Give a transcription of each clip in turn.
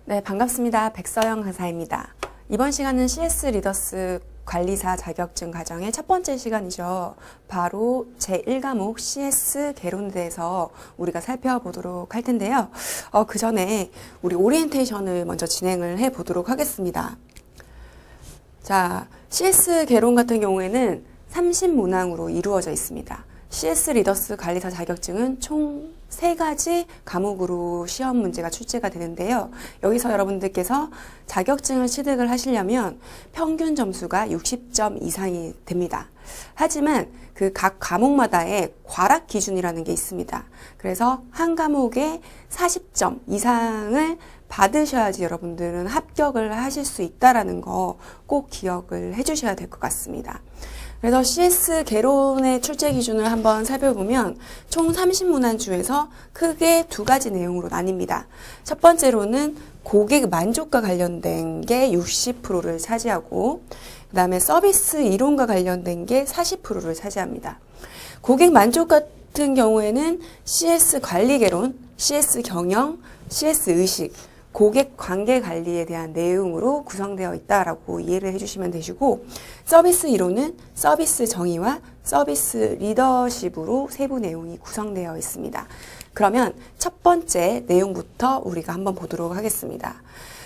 네, 반갑습니다. 백서영 강사입니다. 이번 시간은 CS 리더스 관리사 자격증 과정의 첫 번째 시간이죠. 바로 제1과목 CS 개론에 대해서 우리가 살펴보도록 할 텐데요. 그 전에 우리 오리엔테이션을 먼저 진행을 해 보도록 하겠습니다. 자, CS 개론 같은 경우에는 30문항으로 이루어져 있습니다. CS 리더스 관리사 자격증은 총 3가지 과목으로 시험 문제가 출제가 되는데요. 여기서 여러분들께서 자격증을 취득을 하시려면 평균 점수가 60점 이상이 됩니다. 하지만 그 각 과목마다의 과락 기준이라는 게 있습니다. 그래서 한 과목에 40점 이상을 받으셔야지 여러분들은 합격을 하실 수 있다는 거 꼭 기억을 해주셔야 될 것 같습니다. 그래서 CS 개론의 출제 기준을 한번 살펴보면 총 30문항 중에서 크게 2가지 내용으로 나뉩니다. 첫 번째로는 고객 만족과 관련된 게 60%를 차지하고 그 다음에 서비스 이론과 관련된 게 40%를 차지합니다. 고객 만족 같은 경우에는 CS 관리 개론, CS 경영, CS 의식, 고객 관계 관리에 대한 내용으로 구성되어 있다라고 이해를 해주시면 되시고, 서비스 이론은 서비스 정의와 서비스 리더십으로 세부 내용이 구성되어 있습니다. 그러면 첫 번째 내용부터 우리가 한번 보도록 하겠습니다.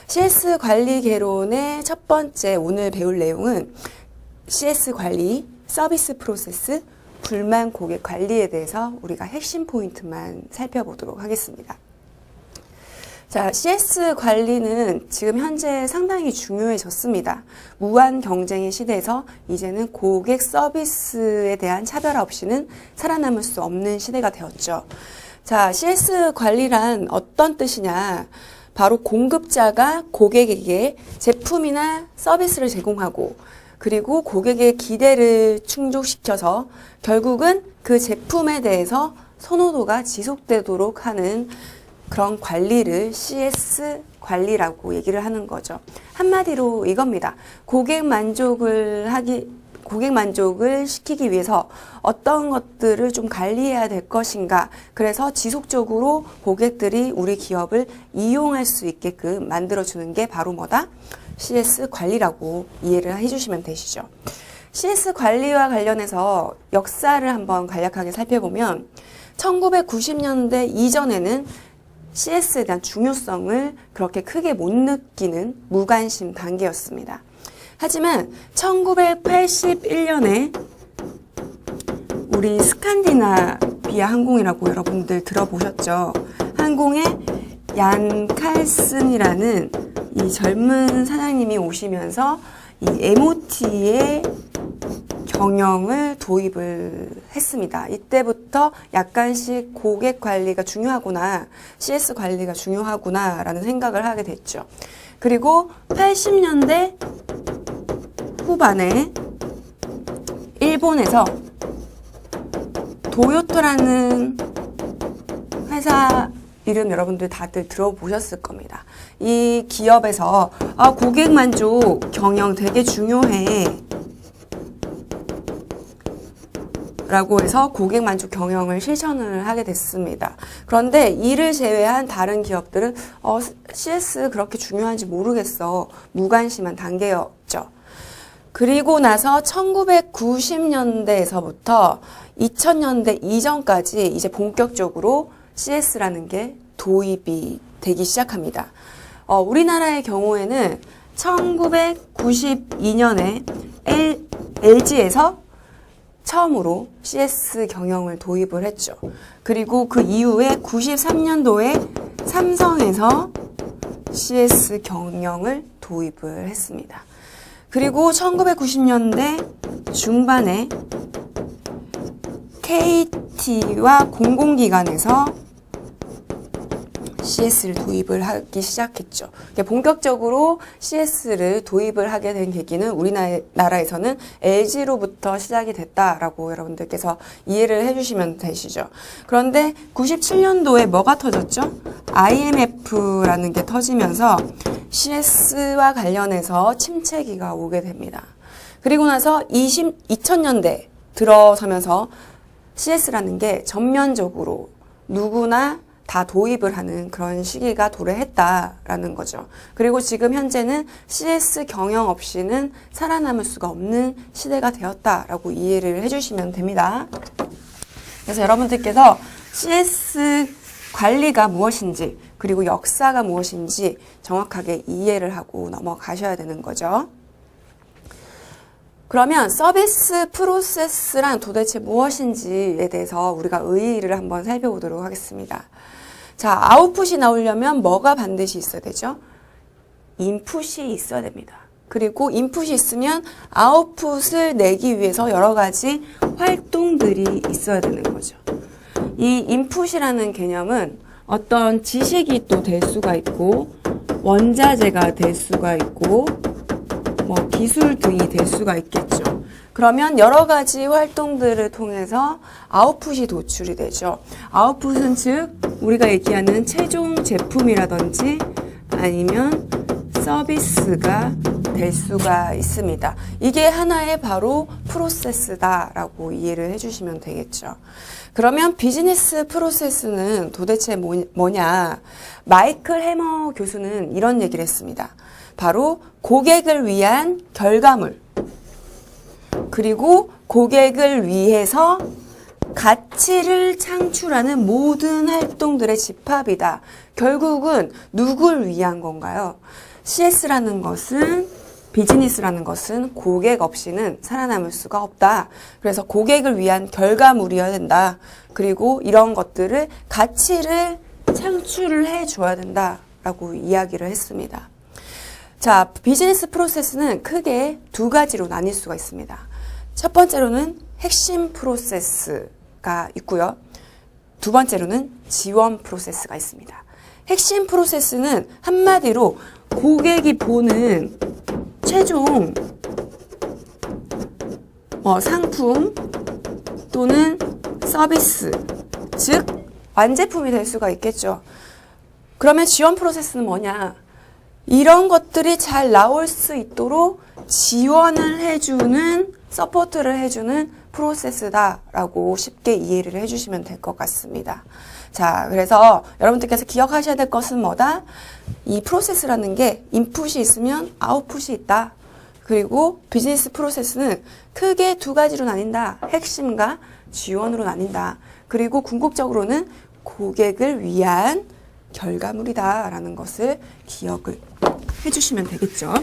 CS 관리 개론의 첫 번째 오늘 배울 내용은 CS 관리, 서비스 프로세스, 불만 고객 관리에 대해서 우리가 핵심 포인트만 살펴보도록 하겠습니다. 자, CS 관리는 지금 현재 상당히 중요해졌습니다. 무한 경쟁의 시대에서 이제는 고객 서비스에 대한 차별화 없이는 살아남을 수 없는 시대가 되었죠. 자, CS 관리란 어떤 뜻이냐? 바로 공급자가 고객에게 제품이나 서비스를 제공하고 그리고 고객의 기대를 충족시켜서 결국은 그 제품에 대해서 선호도가 지속되도록 하는 그런 관리를 CS 관리라고 얘기를 하는 거죠. 한마디로 이겁니다. 고객 만족을 시키기 위해서 어떤 것들을 좀 관리해야 될 것인가. 그래서 지속적으로 고객들이 우리 기업을 이용할 수 있게끔 만들어주는 게 바로 뭐다? CS 관리라고 이해를 해주시면 되시죠. CS 관리와 관련해서 역사를 한번 간략하게 살펴보면 1990년대 이전에는 CS에 대한 중요성을 그렇게 크게 못 느끼는 무관심 단계였습니다. 하지만 1981년에 우리 스칸디나비아 항공이라고 여러분들 들어보셨죠? 항공의 얀 칼슨이라는 이 젊은 사장님이 오시면서 이 MOT의 경영을 도입을 했습니다. 이때부터 약간씩 고객 관리가 중요하구나, CS 관리가 중요하구나 라는 생각을 하게 됐죠. 그리고 80년대 후반에 일본에서 도요토라는 회사 이름 여러분들 다들 들어보셨을 겁니다. 이 기업에서 고객 만족 경영 되게 중요해 라고 해서 고객 만족 경영을 실천을 하게 됐습니다. 그런데 이를 제외한 다른 기업들은 CS 그렇게 중요한지 모르겠어. 무관심한 단계였죠. 그리고 나서 1990년대에서부터 2000년대 이전까지 이제 본격적으로 CS라는 게 도입이 되기 시작합니다. 우리나라의 경우에는 1992년에 LG에서 처음으로 CS 경영을 도입을 했죠. 그리고 그 이후에 93년도에 삼성에서 CS 경영을 도입을 했습니다. 그리고 1990년대 중반에 KT와 공공기관에서 CS를 도입을 하기 시작했죠. 본격적으로 CS를 도입을 하게 된 계기는 우리나라에서는 LG로부터 시작이 됐다라고 여러분들께서 이해를 해주시면 되시죠. 그런데 97년도에 뭐가 터졌죠? IMF라는 게 터지면서 CS와 관련해서 침체기가 오게 됩니다. 그리고 나서 2000년대 들어서면서 CS라는 게 전면적으로 누구나 다 도입을 하는 그런 시기가 도래했다라는 거죠. 그리고 지금 현재는 CS 경영 없이는 살아남을 수가 없는 시대가 되었다라고 이해를 해주시면 됩니다. 그래서 여러분들께서 CS 관리가 무엇인지 그리고 역사가 무엇인지 정확하게 이해를 하고 넘어가셔야 되는 거죠. 그러면 서비스 프로세스란 도대체 무엇인지에 대해서 우리가 의의를 한번 살펴보도록 하겠습니다. 자, 아웃풋이 나오려면 뭐가 반드시 있어야 되죠? 인풋이 있어야 됩니다. 그리고 인풋이 있으면 아웃풋을 내기 위해서 여러 가지 활동들이 있어야 되는 거죠. 이 인풋이라는 개념은 어떤 지식이 또 될 수가 있고 원자재가 될 수가 있고 뭐 기술 등이 될 수가 있겠죠. 그러면 여러 가지 활동들을 통해서 아웃풋이 도출이 되죠. 아웃풋은 즉 우리가 얘기하는 최종 제품이라든지 아니면 서비스가 될 수가 있습니다. 이게 하나의 바로 프로세스다라고 이해를 해주시면 되겠죠. 그러면 비즈니스 프로세스는 도대체 뭐냐? 마이클 해머 교수는 이런 얘기를 했습니다. 바로 고객을 위한 결과물, 그리고 고객을 위해서 가치를 창출하는 모든 활동들의 집합이다. 결국은 누굴 위한 건가요? CS라는 것은, 비즈니스라는 것은 고객 없이는 살아남을 수가 없다. 그래서 고객을 위한 결과물이어야 된다. 그리고 이런 것들을 가치를 창출을 해줘야 된다라고 이야기를 했습니다. 자, 비즈니스 프로세스는 크게 두 가지로 나뉠 수가 있습니다. 첫 번째로는 핵심 프로세스가 있고요. 두 번째로는 지원 프로세스가 있습니다. 핵심 프로세스는 한마디로 고객이 보는 최종 상품 또는 서비스, 즉 완제품이 될 수가 있겠죠. 그러면 지원 프로세스는 뭐냐? 이런 것들이 잘 나올 수 있도록 지원을 해주는, 서포트를 해주는 프로세스다라고 쉽게 이해를 해주시면 될 것 같습니다. 자, 그래서 여러분들께서 기억하셔야 될 것은 뭐다? 이 프로세스라는 게 인풋이 있으면 아웃풋이 있다. 그리고 비즈니스 프로세스는 크게 두 가지로 나뉜다. 핵심과 지원으로 나뉜다. 그리고 궁극적으로는 고객을 위한 결과물이다라는 것을 기억을 해주시면 되겠죠.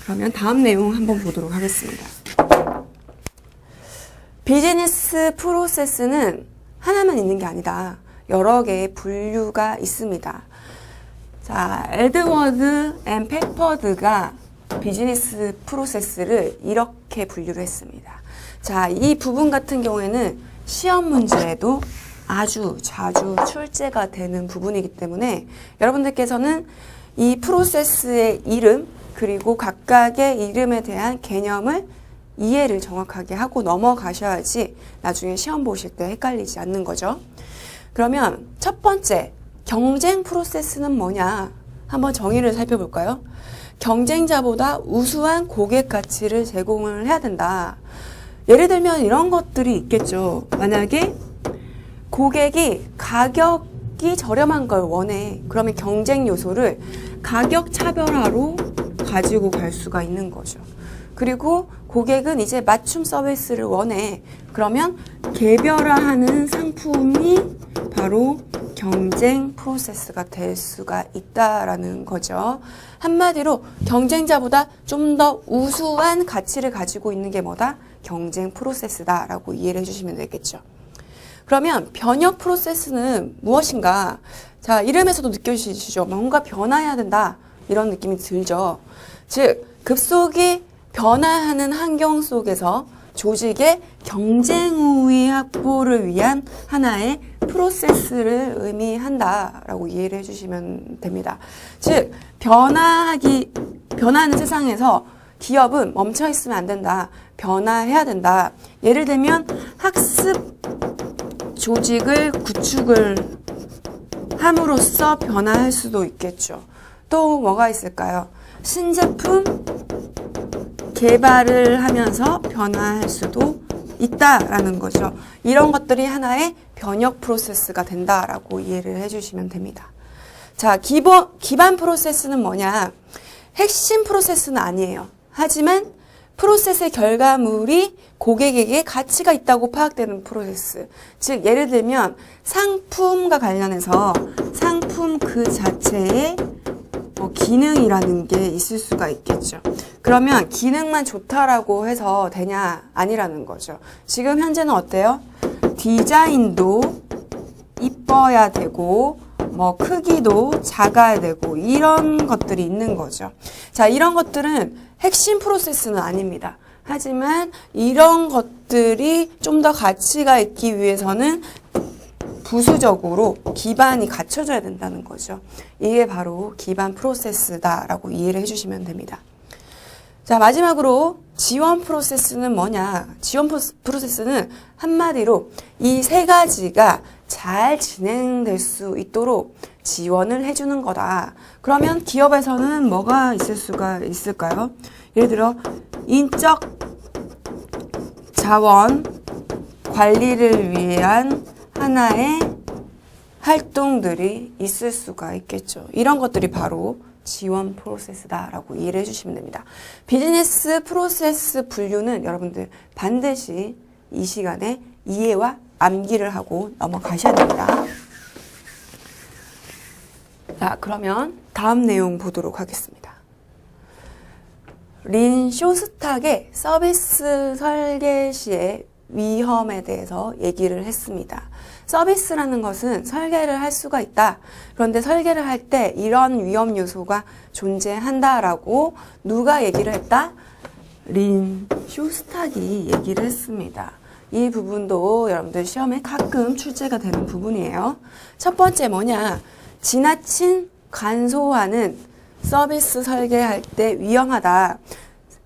그러면 다음 내용 한번 보도록 하겠습니다. 비즈니스 프로세스는 하나만 있는 게 아니다. 여러 개의 분류가 있습니다. 자, 에드워드 앤 페퍼드가 비즈니스 프로세스를 이렇게 분류를 했습니다. 자, 이 부분 같은 경우에는 시험 문제에도 아주 자주 출제가 되는 부분이기 때문에 여러분들께서는 이 프로세스의 이름 그리고 각각의 이름에 대한 개념을 이해를 정확하게 하고 넘어가셔야지 나중에 시험 보실 때 헷갈리지 않는 거죠. 그러면 첫 번째, 경쟁 프로세스는 뭐냐? 한번 정의를 살펴볼까요? 경쟁자보다 우수한 고객 가치를 제공을 해야 된다. 예를 들면 이런 것들이 있겠죠. 만약에 고객이 가격이 저렴한 걸 원해. 그러면 경쟁 요소를 가격 차별화로 가지고 갈 수가 있는 거죠. 그리고 고객은 이제 맞춤 서비스를 원해. 그러면 개별화하는 상품이 바로 경쟁 프로세스가 될 수가 있다라는 거죠. 한마디로 경쟁자보다 좀 더 우수한 가치를 가지고 있는 게 뭐다? 경쟁 프로세스다라고 이해를 해주시면 되겠죠. 그러면 변혁 프로세스는 무엇인가? 자, 이름에서도 느껴지시죠? 뭔가 변화해야 된다. 이런 느낌이 들죠. 즉, 급속히 변화하는 환경 속에서 조직의 경쟁 우위 확보를 위한 하나의 프로세스를 의미한다라고 이해를 해주시면 됩니다. 즉, 변화하는 세상에서 기업은 멈춰 있으면 안 된다. 변화해야 된다. 예를 들면 학습 조직을 구축을 함으로써 변화할 수도 있겠죠. 또 뭐가 있을까요? 신제품 개발을 하면서 변화할 수도 있다라는 거죠. 이런 것들이 하나의 변역 프로세스가 된다라고 이해를 해주시면 됩니다. 자, 기반 프로세스는 뭐냐? 핵심 프로세스는 아니에요. 하지만 프로세스의 결과물이 고객에게 가치가 있다고 파악되는 프로세스. 즉, 예를 들면 상품과 관련해서 상품 그 자체에 기능이라는 게 있을 수가 있겠죠. 그러면 기능만 좋다라고 해서 되냐? 아니라는 거죠. 지금 현재는 어때요? 디자인도 이뻐야 되고 크기도 작아야 되고 이런 것들이 있는 거죠. 자, 이런 것들은 핵심 프로세스는 아닙니다. 하지만 이런 것들이 좀 더 가치가 있기 위해서는 부수적으로 기반이 갖춰져야 된다는 거죠. 이게 바로 기반 프로세스다라고 이해를 해주시면 됩니다. 자, 마지막으로 지원 프로세스는 뭐냐? 지원 프로세스는 한마디로 이 세 가지가 잘 진행될 수 있도록 지원을 해주는 거다. 그러면 기업에서는 뭐가 있을 수가 있을까요? 예를 들어 인적 자원 관리를 위한 하나의 활동들이 있을 수가 있겠죠. 이런 것들이 바로 지원 프로세스다라고 이해를 해주시면 됩니다. 비즈니스 프로세스 분류는 여러분들 반드시 이 시간에 이해와 암기를 하고 넘어가셔야 됩니다. 자, 그러면 다음 내용 보도록 하겠습니다. 린 쇼스탁의 서비스 설계 시의 위험에 대해서 얘기를 했습니다. 서비스라는 것은 설계를 할 수가 있다. 그런데 설계를 할 때 이런 위험 요소가 존재한다라고 누가 얘기를 했다? 린 쇼스탁이 얘기를 했습니다. 이 부분도 여러분들 시험에 가끔 출제가 되는 부분이에요. 첫 번째 뭐냐? 지나친 간소화는 서비스 설계할 때 위험하다.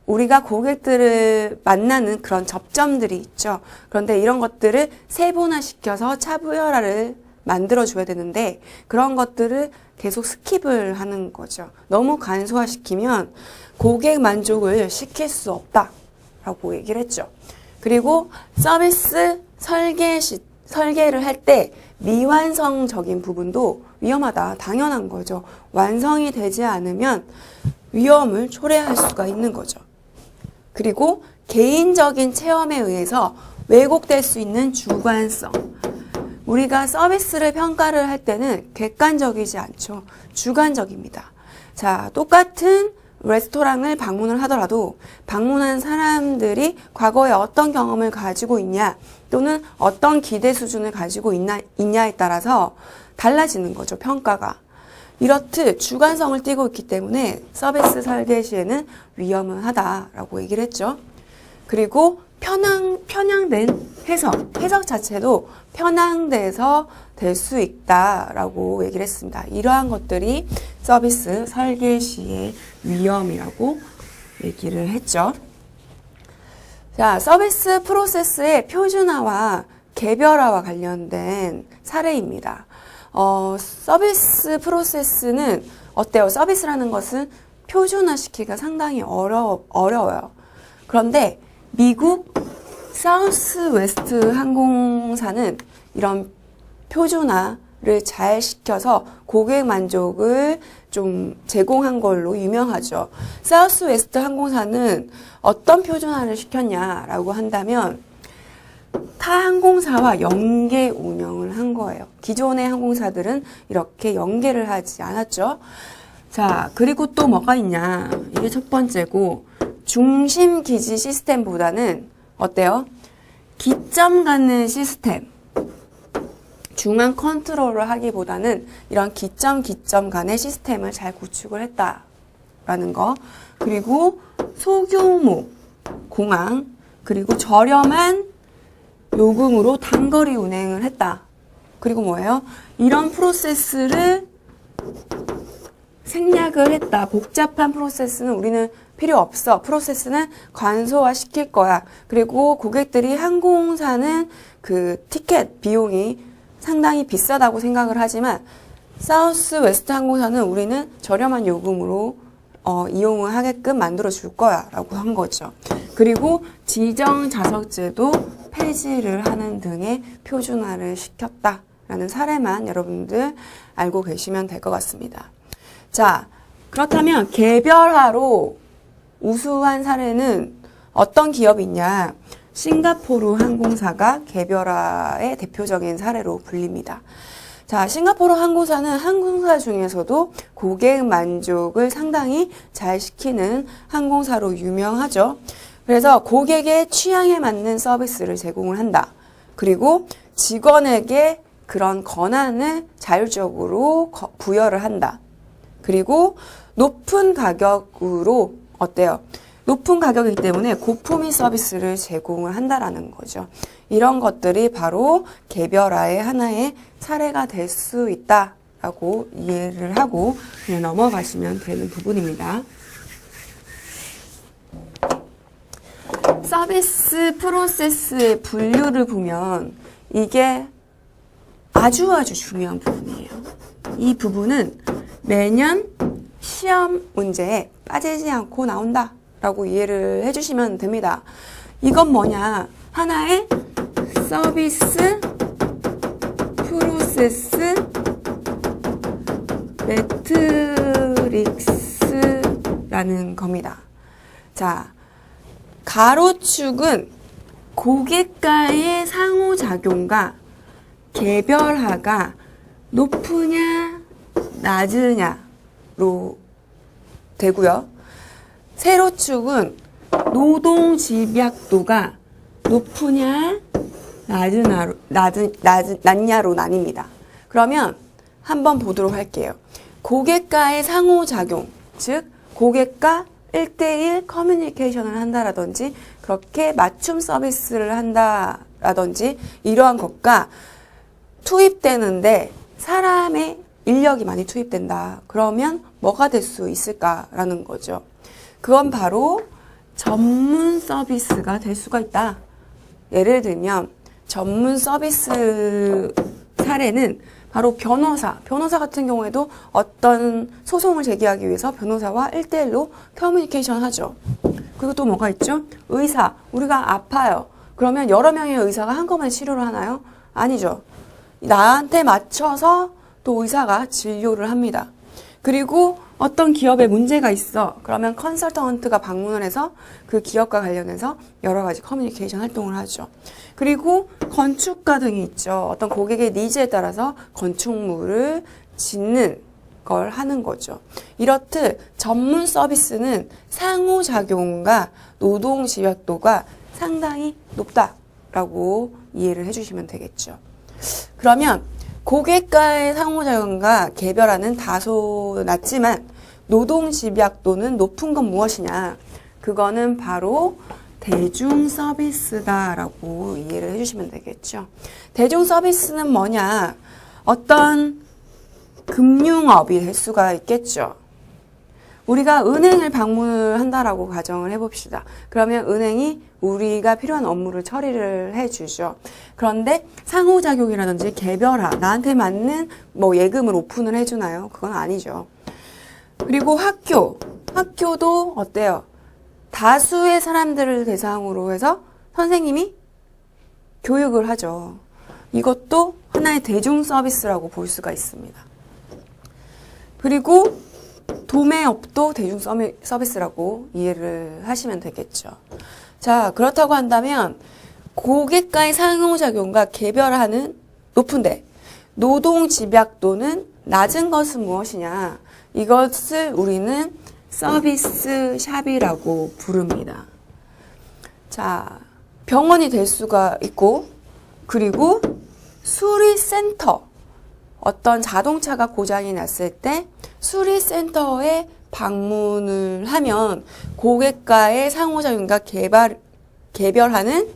우리가 고객들을 만나는 그런 접점들이 있죠. 그런데 이런 것들을 세분화시켜서 차분화를 만들어줘야 되는데 그런 것들을 계속 스킵을 하는 거죠. 너무 간소화시키면 고객 만족을 시킬 수 없다라고 얘기를 했죠. 그리고 서비스 설계를 할 때 미완성적인 부분도 위험하다. 당연한 거죠. 완성이 되지 않으면 위험을 초래할 수가 있는 거죠. 그리고 개인적인 체험에 의해서 왜곡될 수 있는 주관성. 우리가 서비스를 평가를 할 때는 객관적이지 않죠. 주관적입니다. 자, 똑같은 레스토랑을 방문을 하더라도 방문한 사람들이 과거에 어떤 경험을 가지고 있냐 또는 어떤 기대 수준을 가지고 있냐에 따라서 달라지는 거죠. 평가가. 이렇듯 주관성을 띠고 있기 때문에 서비스 설계 시에는 위험은 하다라고 얘기를 했죠. 그리고 편향된 해석 자체도 편향돼서 될 수 있다라고 얘기를 했습니다. 이러한 것들이 서비스 설계 시의 위험이라고 얘기를 했죠. 자, 서비스 프로세스의 표준화와 개별화와 관련된 사례입니다. 서비스 프로세스는 어때요? 서비스라는 것은 표준화시키기가 상당히 어려워요. 그런데 미국 사우스 웨스트 항공사는 이런 표준화를 잘 시켜서 고객 만족을 좀 제공한 걸로 유명하죠. 사우스 웨스트 항공사는 어떤 표준화를 시켰냐라고 한다면 타 항공사와 연계 운영을 한 거예요. 기존의 항공사들은 이렇게 연계를 하지 않았죠. 자, 그리고 또 뭐가 있냐. 이게 첫 번째고, 중심 기지 시스템보다는 어때요? 기점 가는 시스템. 중앙 컨트롤을 하기보다는 이런 기점 간의 시스템을 잘 구축을 했다라는 거. 그리고 소규모 공항, 그리고 저렴한 요금으로 단거리 운행을 했다. 그리고 뭐예요? 이런 프로세스를 생략을 했다. 복잡한 프로세스는 우리는 필요 없어. 프로세스는 간소화 시킬 거야. 그리고 고객들이 항공사는 그 티켓 비용이 상당히 비싸다고 생각을 하지만 사우스 웨스트 항공사는 우리는 저렴한 요금으로 이용을 하게끔 만들어 줄 거야 라고 한 거죠. 그리고 지정 좌석제도 폐지를 하는 등의 표준화를 시켰다라는 사례만 여러분들 알고 계시면 될 것 같습니다. 자, 그렇다면 개별화로 우수한 사례는 어떤 기업이 있냐? 싱가포르 항공사가 개별화의 대표적인 사례로 불립니다. 자, 싱가포르 항공사는 항공사 중에서도 고객 만족을 상당히 잘 시키는 항공사로 유명하죠. 그래서 고객의 취향에 맞는 서비스를 제공을 한다. 그리고 직원에게 그런 권한을 자율적으로 부여를 한다. 그리고 높은 가격으로 어때요? 높은 가격이기 때문에 고품위 서비스를 제공을 한다라는 거죠. 이런 것들이 바로 개별화의 하나의 사례가 될 수 있다라고 이해를 하고 그냥 넘어가시면 되는 부분입니다. 서비스 프로세스의 분류를 보면 이게 아주 중요한 부분이에요. 이 부분은 매년 시험 문제에 빠지지 않고 나온다 라고 이해를 해주시면 됩니다. 이건 뭐냐? 하나의 서비스 프로세스 매트릭스라는 겁니다. 자, 가로축은 고객과의 상호작용과 개별화가 높으냐 낮으냐로 되고요. 세로축은 노동 집약도가 높으냐 낮냐로 나뉩니다. 그러면 한번 보도록 할게요. 고객과의 상호작용, 즉 고객과 1대1 커뮤니케이션을 한다라든지 그렇게 맞춤 서비스를 한다라든지 이러한 것과 투입되는데 사람의 인력이 많이 투입된다. 그러면 뭐가 될 수 있을까라는 거죠. 그건 바로 전문 서비스가 될 수가 있다. 예를 들면 전문 서비스 사례는 바로 변호사 같은 경우에도 어떤 소송을 제기하기 위해서 변호사와 1대1로 커뮤니케이션 하죠. 그리고 또 뭐가 있죠? 의사, 우리가 아파요. 그러면 여러 명의 의사가 한꺼번에 치료를 하나요? 아니죠. 나한테 맞춰서 또 의사가 진료를 합니다. 그리고 어떤 기업에 문제가 있어. 그러면 컨설턴트가 방문을 해서 그 기업과 관련해서 여러 가지 커뮤니케이션 활동을 하죠. 그리고 건축가 등이 있죠. 어떤 고객의 니즈에 따라서 건축물을 짓는 걸 하는 거죠. 이렇듯 전문 서비스는 상호작용과 노동 집약도가 상당히 높다라고 이해를 해주시면 되겠죠. 그러면 고객과의 상호작용과 개별화는 다소 낮지만 노동 집약도는 높은 건 무엇이냐? 그거는 바로 대중 서비스다라고 이해를 해주시면 되겠죠. 대중 서비스는 뭐냐? 어떤 금융업이 될 수가 있겠죠. 우리가 은행을 방문을 한다라고 가정을 해봅시다. 그러면 은행이 우리가 필요한 업무를 처리를 해주죠. 그런데 상호작용이라든지 개별화, 나한테 맞는 뭐 예금을 오픈을 해주나요? 그건 아니죠. 그리고 학교도 어때요? 다수의 사람들을 대상으로 해서 선생님이 교육을 하죠. 이것도 하나의 대중 서비스라고 볼 수가 있습니다. 그리고 도매업도 대중 서비스라고 이해를 하시면 되겠죠. 자, 그렇다고 한다면 고객과의 상호작용과 개별화는 높은데 노동 집약도는 낮은 것은 무엇이냐? 이것을 우리는 서비스 샵이라고 부릅니다. 자, 병원이 될 수가 있고 그리고 수리센터, 어떤 자동차가 고장이 났을 때 수리센터에 방문을 하면 고객과의 상호작용과 개별화는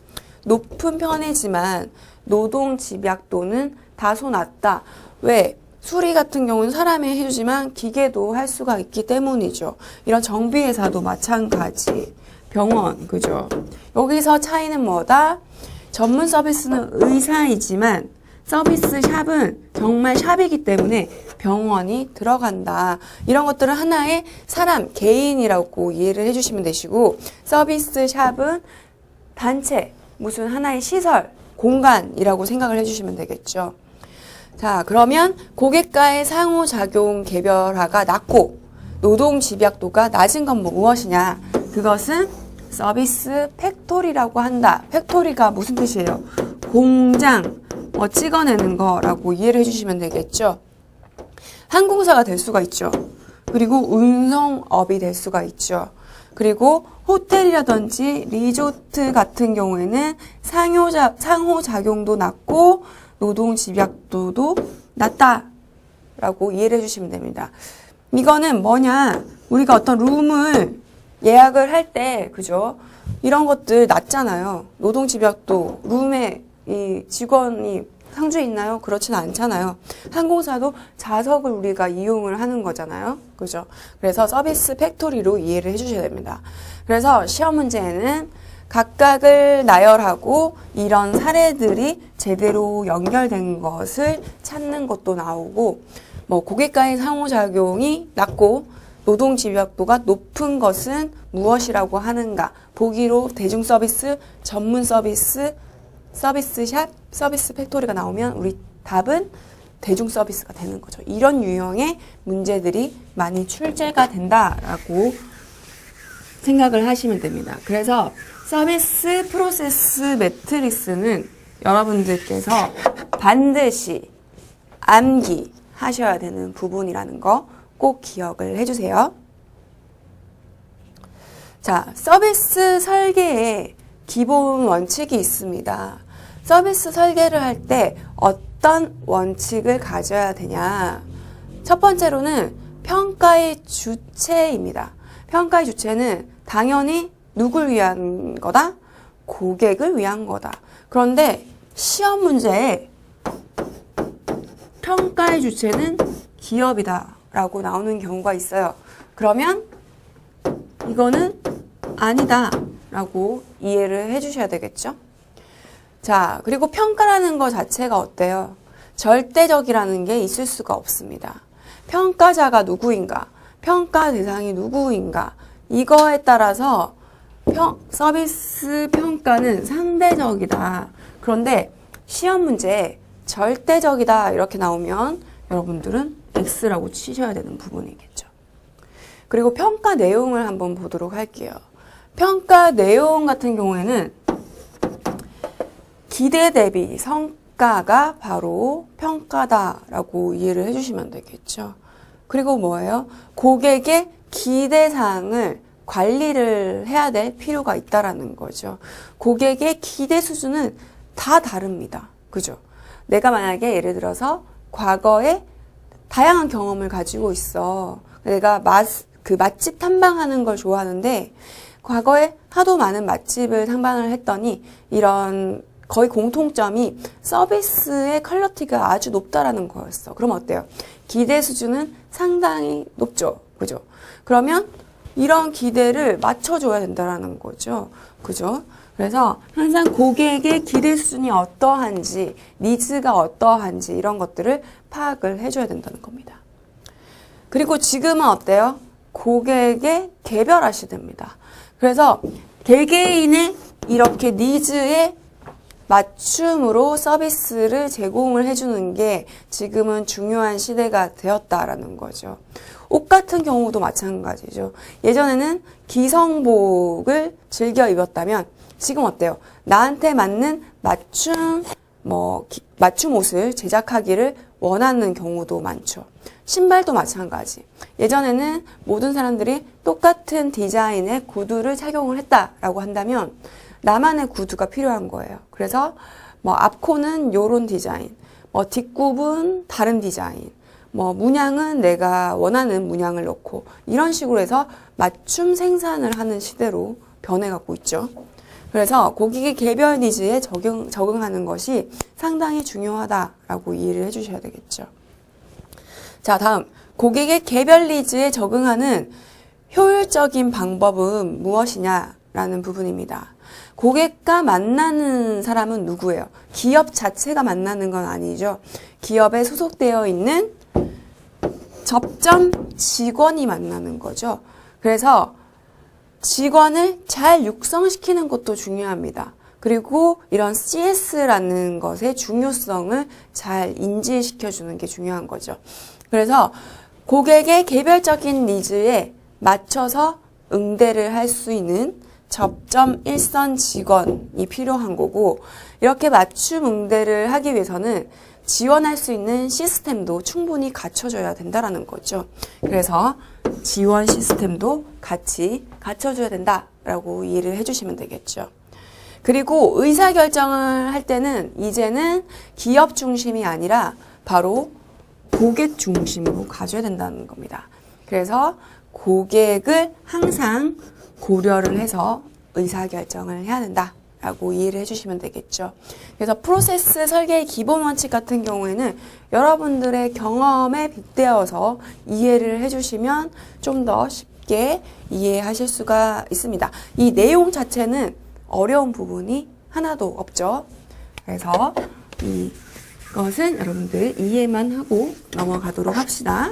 높은 편이지만 노동 집약도는 다소 낮다. 왜? 수리 같은 경우는 사람이 해주지만 기계도 할 수가 있기 때문이죠. 이런 정비회사도 마찬가지. 병원, 그죠? 여기서 차이는 뭐다? 전문 서비스는 의사이지만 서비스 샵은 정말 샵이기 때문에 병원이 들어간다. 이런 것들은 하나의 사람, 개인이라고 이해를 해주시면 되시고 서비스 샵은 단체, 무슨 하나의 시설, 공간이라고 생각을 해주시면 되겠죠. 자, 그러면 고객과의 상호작용 개별화가 낮고 노동 집약도가 낮은 건 무엇이냐? 그것은 서비스 팩토리라고 한다. 팩토리가 무슨 뜻이에요? 공장, 찍어내는 거라고 이해를 해주시면 되겠죠. 항공사가 될 수가 있죠. 그리고 운송업이 될 수가 있죠. 그리고 호텔이라든지 리조트 같은 경우에는 상호작용도 낮고 노동 집약도도 낮다라고 이해를 해주시면 됩니다. 이거는 뭐냐? 우리가 어떤 룸을 예약을 할 때, 그죠? 이런 것들 낮잖아요. 노동 집약도, 룸에 이 직원이 상주에 있나요? 그렇지는 않잖아요. 항공사도 좌석을 우리가 이용을 하는 거잖아요. 그죠? 그래서 서비스 팩토리로 이해를 해주셔야 됩니다. 그래서 시험 문제에는 각각을 나열하고 이런 사례들이 제대로 연결된 것을 찾는 것도 나오고, 고객과의 상호작용이 낮고 노동 집약도가 높은 것은 무엇이라고 하는가? 보기로 대중 서비스, 전문 서비스, 서비스샵, 서비스 팩토리가 나오면 우리 답은 대중 서비스가 되는 거죠. 이런 유형의 문제들이 많이 출제가 된다라고 생각을 하시면 됩니다. 그래서 서비스 프로세스 매트리스는 여러분들께서 반드시 암기하셔야 되는 부분이라는 거 꼭 기억을 해주세요. 자, 서비스 설계에 기본 원칙이 있습니다. 서비스 설계를 할 때 어떤 원칙을 가져야 되냐? 첫 번째로는 평가의 주체입니다. 평가의 주체는 당연히 누굴 위한 거다? 고객을 위한 거다. 그런데 시험 문제에 평가의 주체는 기업이다 라고 나오는 경우가 있어요. 그러면 이거는 아니다 라고 이해를 해주셔야 되겠죠? 자, 그리고 평가라는 것 자체가 어때요? 절대적이라는 게 있을 수가 없습니다. 평가자가 누구인가? 평가 대상이 누구인가? 이거에 따라서 서비스 평가는 상대적이다. 그런데 시험 문제에 절대적이다 이렇게 나오면 여러분들은 X라고 치셔야 되는 부분이겠죠. 그리고 평가 내용을 한번 보도록 할게요. 평가 내용 같은 경우에는 기대 대비 성과가 바로 평가다라고 이해를 해주시면 되겠죠. 그리고 뭐예요? 고객의 기대사항을 관리를 해야 될 필요가 있다라는 거죠. 고객의 기대 수준은 다 다릅니다. 그죠? 내가 만약에 예를 들어서 과거에 다양한 경험을 가지고 있어. 내가 맛집 탐방하는 걸 좋아하는데 과거에 하도 많은 맛집을 탐방을 했더니 이런 거의 공통점이 서비스의 퀄리티가 아주 높다라는 거였어. 그럼 어때요? 기대 수준은 상당히 높죠. 그죠? 그러면 이런 기대를 맞춰줘야 된다라는 거죠. 그죠? 그래서 항상 고객의 기대 수준이 어떠한지, 니즈가 어떠한지 이런 것들을 파악을 해줘야 된다는 겁니다. 그리고 지금은 어때요? 고객의 개별화 시대입니다. 그래서 개개인의 이렇게 니즈에 맞춤으로 서비스를 제공을 해주는 게 지금은 중요한 시대가 되었다라는 거죠. 옷 같은 경우도 마찬가지죠. 예전에는 기성복을 즐겨 입었다면 지금 어때요? 나한테 맞는 맞춤 옷을 제작하기를 원하는 경우도 많죠. 신발도 마찬가지. 예전에는 모든 사람들이 똑같은 디자인의 구두를 착용을 했다라고 한다면 나만의 구두가 필요한 거예요. 그래서 앞코는 요런 디자인, 뒷굽은 다른 디자인, 문양은 내가 원하는 문양을 넣고 이런 식으로 해서 맞춤 생산을 하는 시대로 변해가고 있죠. 그래서 고객의 개별 니즈에 적응하는 것이 상당히 중요하다라고 이해를 해주셔야 되겠죠. 자, 다음 고객의 개별 니즈에 적응하는 효율적인 방법은 무엇이냐라는 부분입니다. 고객과 만나는 사람은 누구예요? 기업 자체가 만나는 건 아니죠. 기업에 소속되어 있는 접점 직원이 만나는 거죠. 그래서 직원을 잘 육성시키는 것도 중요합니다. 그리고 이런 CS라는 것의 중요성을 잘 인지시켜주는 게 중요한 거죠. 그래서 고객의 개별적인 니즈에 맞춰서 응대를 할 수 있는 접점 일선 직원이 필요한 거고, 이렇게 맞춤 응대를 하기 위해서는 지원할 수 있는 시스템도 충분히 갖춰줘야 된다라는 거죠. 그래서 지원 시스템도 같이 갖춰줘야 된다라고 이해를 해주시면 되겠죠. 그리고 의사결정을 할 때는 이제는 기업 중심이 아니라 바로 고객 중심으로 가져야 된다는 겁니다. 그래서 고객을 항상 고려를 해서 의사결정을 해야 된다라고 이해를 해주시면 되겠죠. 그래서 프로세스 설계의 기본 원칙 같은 경우에는 여러분들의 경험에 빗대어서 이해를 해주시면 좀 더 쉽게 이해하실 수가 있습니다. 이 내용 자체는 어려운 부분이 하나도 없죠. 그래서 이것은 여러분들 이해만 하고 넘어가도록 합시다.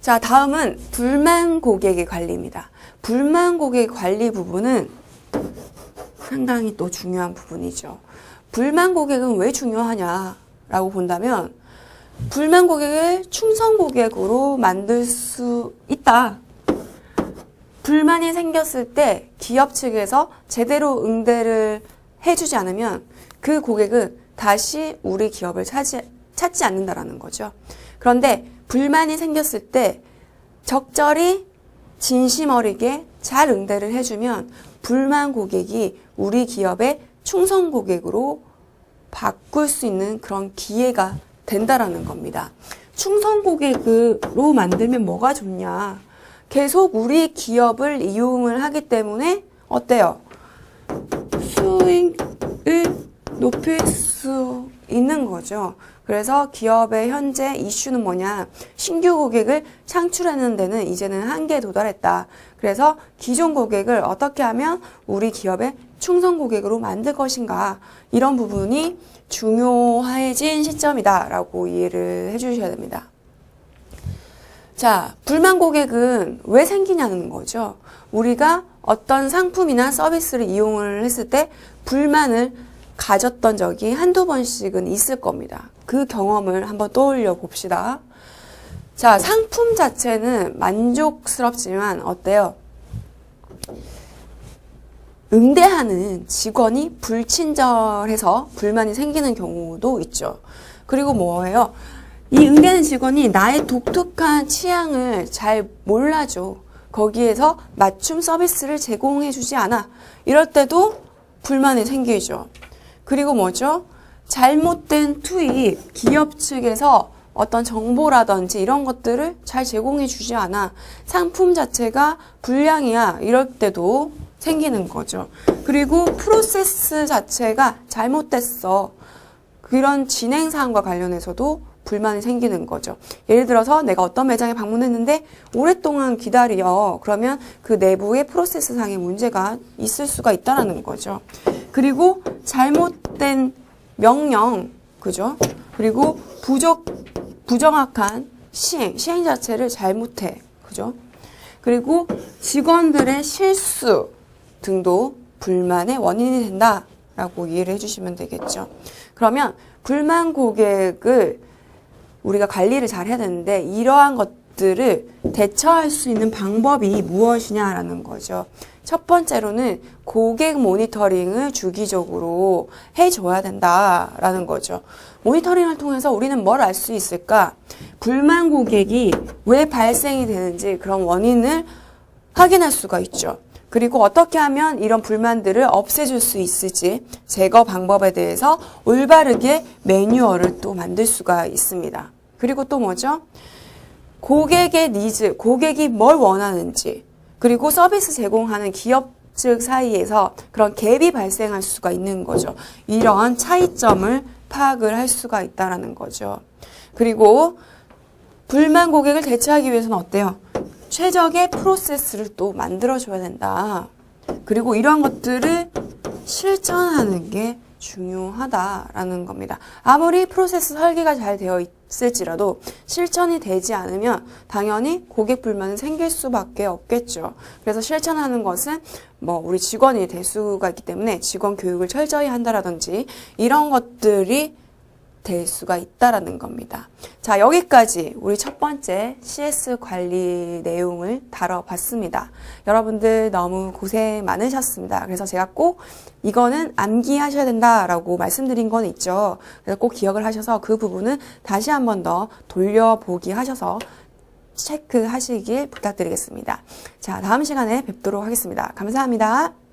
자, 다음은 불만 고객의 관리입니다. 불만 고객 관리 부분은 상당히 또 중요한 부분이죠. 불만 고객은 왜 중요하냐라고 본다면 불만 고객을 충성 고객으로 만들 수 있다. 불만이 생겼을 때 기업 측에서 제대로 응대를 해주지 않으면 그 고객은 다시 우리 기업을 찾지 않는다라는 거죠. 그런데 불만이 생겼을 때 적절히 진심 어리게 잘 응대를 해주면 불만 고객이 우리 기업의 충성 고객으로 바꿀 수 있는 그런 기회가 된다라는 겁니다. 충성 고객으로 만들면 뭐가 좋냐? 계속 우리 기업을 이용을 하기 때문에 어때요? 수익을 높일 수 있는 거죠. 그래서 기업의 현재 이슈는 뭐냐? 신규 고객을 창출하는 데는 이제는 한계에 도달했다. 그래서 기존 고객을 어떻게 하면 우리 기업의 충성 고객으로 만들 것인가? 이런 부분이 중요해진 시점이다라고 이해를 해주셔야 됩니다. 자, 불만 고객은 왜 생기냐는 거죠. 우리가 어떤 상품이나 서비스를 이용을 했을 때 불만을 가졌던 적이 한두 번씩은 있을 겁니다. 그 경험을 한번 떠올려 봅시다. 자, 상품 자체는 만족스럽지만 어때요? 응대하는 직원이 불친절해서 불만이 생기는 경우도 있죠. 그리고 뭐예요? 이 응대하는 직원이 나의 독특한 취향을 잘 몰라줘. 거기에서 맞춤 서비스를 제공해주지 않아. 이럴 때도 불만이 생기죠. 그리고 뭐죠? 잘못된 투입, 기업 측에서 어떤 정보라든지 이런 것들을 잘 제공해주지 않아. 상품 자체가 불량이야. 이럴 때도 생기는 거죠. 그리고 프로세스 자체가 잘못됐어. 그런 진행 사항과 관련해서도 불만이 생기는 거죠. 예를 들어서 내가 어떤 매장에 방문했는데 오랫동안 기다려. 그러면 그 내부의 프로세스 상의 문제가 있을 수가 있다는 거죠. 그리고 잘못된 명령, 그죠? 그리고 부정확한 시행 자체를 잘못해. 그죠? 그리고 직원들의 실수 등도 불만의 원인이 된다라고 이해를 해주시면 되겠죠. 그러면 불만 고객을 우리가 관리를 잘 해야 되는데 이러한 것들을 대처할 수 있는 방법이 무엇이냐라는 거죠. 첫 번째로는 고객 모니터링을 주기적으로 해줘야 된다라는 거죠. 모니터링을 통해서 우리는 뭘 알 수 있을까? 불만 고객이 왜 발생이 되는지 그런 원인을 확인할 수가 있죠. 그리고 어떻게 하면 이런 불만들을 없애줄 수 있을지 제거 방법에 대해서 올바르게 매뉴얼을 또 만들 수가 있습니다. 그리고 또 뭐죠? 고객의 니즈, 고객이 뭘 원하는지, 그리고 서비스 제공하는 기업 측 사이에서 그런 갭이 발생할 수가 있는 거죠. 이러한 차이점을 파악을 할 수가 있다는 거죠. 그리고 불만 고객을 대체하기 위해서는 어때요? 최적의 프로세스를 또 만들어줘야 된다. 그리고 이러한 것들을 실천하는 게 중요하다라는 겁니다. 아무리 프로세스 설계가 잘 되어 됐을지라도 실천이 되지 않으면 당연히 고객 불만은 생길 수밖에 없겠죠. 그래서 실천하는 것은 우리 직원이 될 수가 있기 때문에 직원 교육을 철저히 한다라든지 이런 것들이 될 수가 있다라는 겁니다. 자, 여기까지 우리 첫 번째 CS 관리 내용을 다뤄봤습니다. 여러분들 너무 고생 많으셨습니다. 그래서 제가 꼭 이거는 암기하셔야 된다라고 말씀드린 건 있죠. 그래서 꼭 기억을 하셔서 그 부분은 다시 한 번 더 돌려보기 하셔서 체크하시길 부탁드리겠습니다. 자, 다음 시간에 뵙도록 하겠습니다. 감사합니다.